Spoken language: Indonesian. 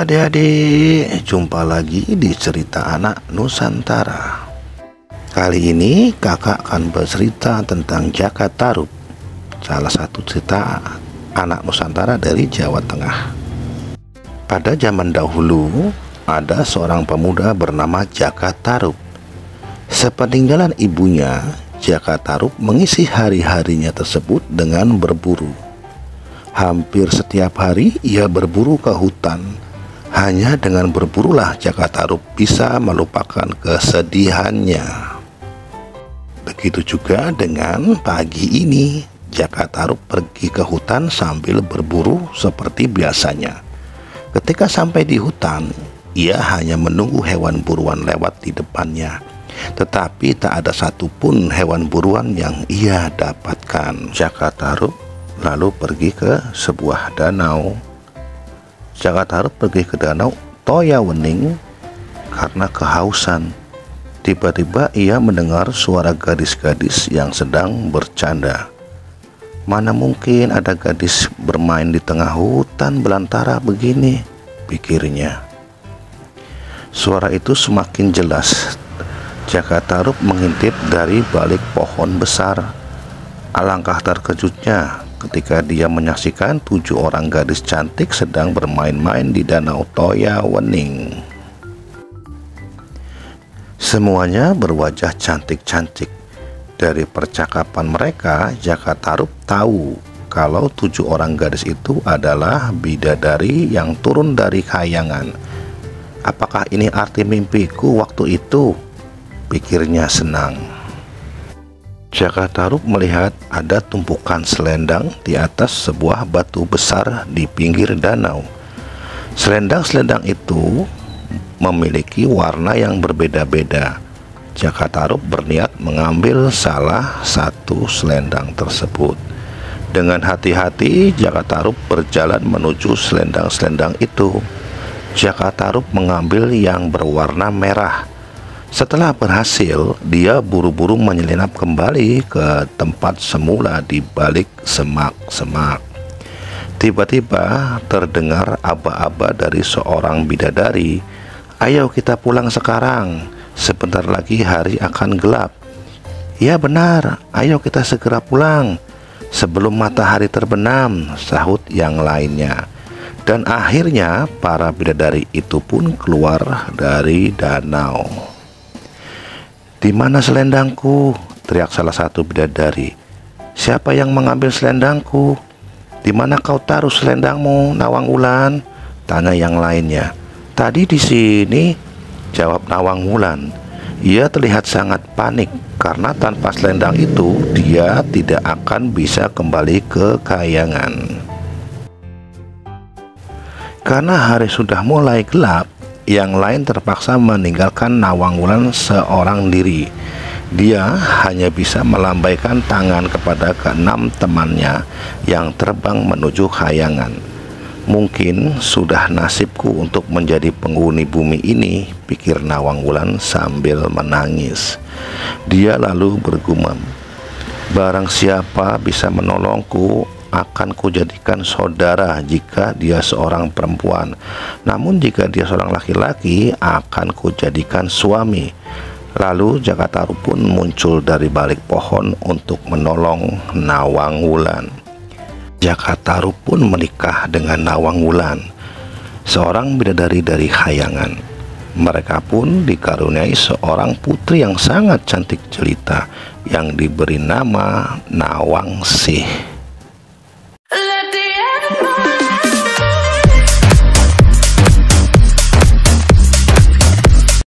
Adik-adik, jumpa lagi di cerita anak Nusantara. Kali ini kakak akan bercerita tentang Jaka Tarub, salah satu cerita anak Nusantara dari Jawa Tengah. Pada zaman dahulu, ada seorang pemuda bernama Jaka Tarub. Sepeninggalan ibunya, Jaka Tarub mengisi hari-harinya tersebut dengan berburu. Hampir setiap hari ia berburu ke hutan. Hanya dengan berburulah Jaka Tarub bisa melupakan kesedihannya. Begitu juga dengan pagi ini, Jaka Tarub pergi ke hutan sambil berburu seperti biasanya. Ketika sampai di hutan, ia hanya menunggu hewan buruan lewat di depannya. Tetapi tak ada satupun hewan buruan yang ia dapatkan. Jaka Tarub lalu pergi ke sebuah danau. Jaka Tarub pergi ke danau Toyawening karena kehausan. Tiba-tiba ia mendengar suara gadis-gadis yang sedang bercanda. Mana mungkin ada gadis bermain di tengah hutan belantara begini, pikirnya. Suara itu semakin jelas. Jaka Tarub mengintip dari balik pohon besar. Alangkah terkejutnya ketika dia menyaksikan 7 orang gadis cantik sedang bermain-main di danau Toyawening. Semuanya berwajah cantik-cantik. Dari percakapan mereka, Jaka Tarub tahu kalau 7 orang gadis itu adalah bidadari yang turun dari khayangan. Apakah ini arti mimpiku waktu itu? Pikirnya senang. Jaka Tarub melihat ada tumpukan selendang di atas sebuah batu besar di pinggir danau. Selendang-selendang itu memiliki warna yang berbeda-beda. Jaka Tarub berniat mengambil salah satu selendang tersebut. Dengan hati-hati, Jaka Tarub berjalan menuju selendang-selendang itu. Jaka Tarub mengambil yang berwarna merah. Setelah berhasil, dia buru-buru menyelinap kembali ke tempat semula di balik semak-semak. Tiba-tiba terdengar aba-aba dari seorang bidadari. "Ayo kita pulang sekarang, sebentar lagi hari akan gelap." "Ya benar, ayo kita segera pulang sebelum matahari terbenam," sahut yang lainnya. Dan akhirnya para bidadari itu pun keluar dari danau. "Di mana selendangku?" teriak salah satu bidadari. "Siapa yang mengambil selendangku? Di mana kau taruh selendangmu, Nawang Wulan?" tanya yang lainnya. "Tadi di sini," jawab Nawang Wulan. Ia terlihat sangat panik karena tanpa selendang itu dia tidak akan bisa kembali ke khayangan. Karena hari sudah mulai gelap, yang lain terpaksa meninggalkan Nawang Wulan seorang diri. Dia hanya bisa melambaikan tangan kepada ke-6 temannya yang terbang menuju khayangan. "Mungkin sudah nasibku untuk menjadi penghuni bumi ini," pikir Nawang Wulan sambil menangis. Dia lalu bergumam, "Barang siapa bisa menolongku, akan kujadikan saudara jika dia seorang perempuan. Namun jika dia seorang laki-laki, akan kujadikan suami." Lalu Jaka Tarub pun muncul dari balik pohon untuk menolong Nawang Wulan. Jaka Tarub pun menikah dengan Nawang Wulan, seorang bidadari dari khayangan. Mereka pun dikaruniai seorang putri yang sangat cantik jelita yang diberi nama Nawangsih.